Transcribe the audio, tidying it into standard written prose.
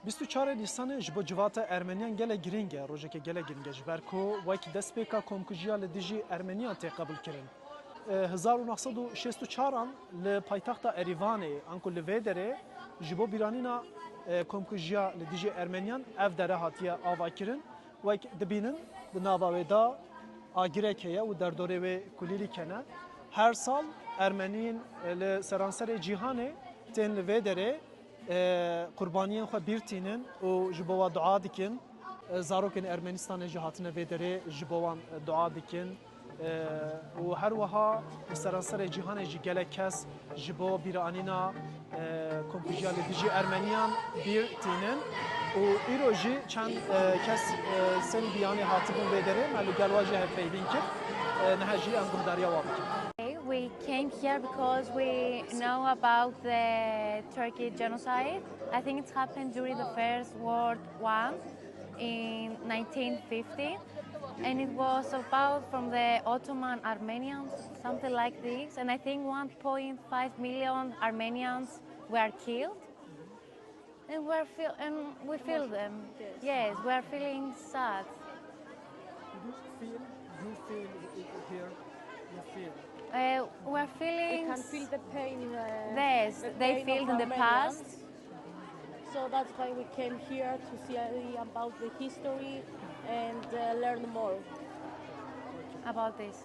24 Nisanê ji bo civata Ermeniyan gelek giring e, rojeke gelek giring e ji ber ku wekî destpêka Komkujiya li dijî Ermenîyan tê qebul kirin. 1964 li paytexta Erivanê anku li vê derê ji bo bîranîna Komkujiya li dijî Ermeniyan ev dere hatiye avakirin wek dibînin di nava wê da agirek heye û derdorê wê kulîlîk hene. Her sal Ermenîn li seranserê cîhanê tên li vê derê qurbanîyan xwe bîr tînin û ji bo wan dua dikin. Zarokên Ermenîstanê jî hatine vê derê ji bo wan dua dikin. û her wiha li seranserê cîhanê jî gelek kes ji bo bîranîna Komkujiya li dijî Ermenîyan bîr tînin. û îro jî çend kes sên biyanê hatibûn vê derê me li gel wan jî hevpeyvîn kir. Niha jî em guhdariya wan bikin. We came here because we know about the Turkey genocide. I think it happened during the First World War in 1950. And it was about from the Ottoman Armenians, something like this. And I think 1.5 million Armenians were killed. And we feel them. Yes, we are feeling sad. You feel here, you feel. We're feeling. We can feel the pain. Yes, they feel in the past. So that's why we came here to see about the history and learn more About this.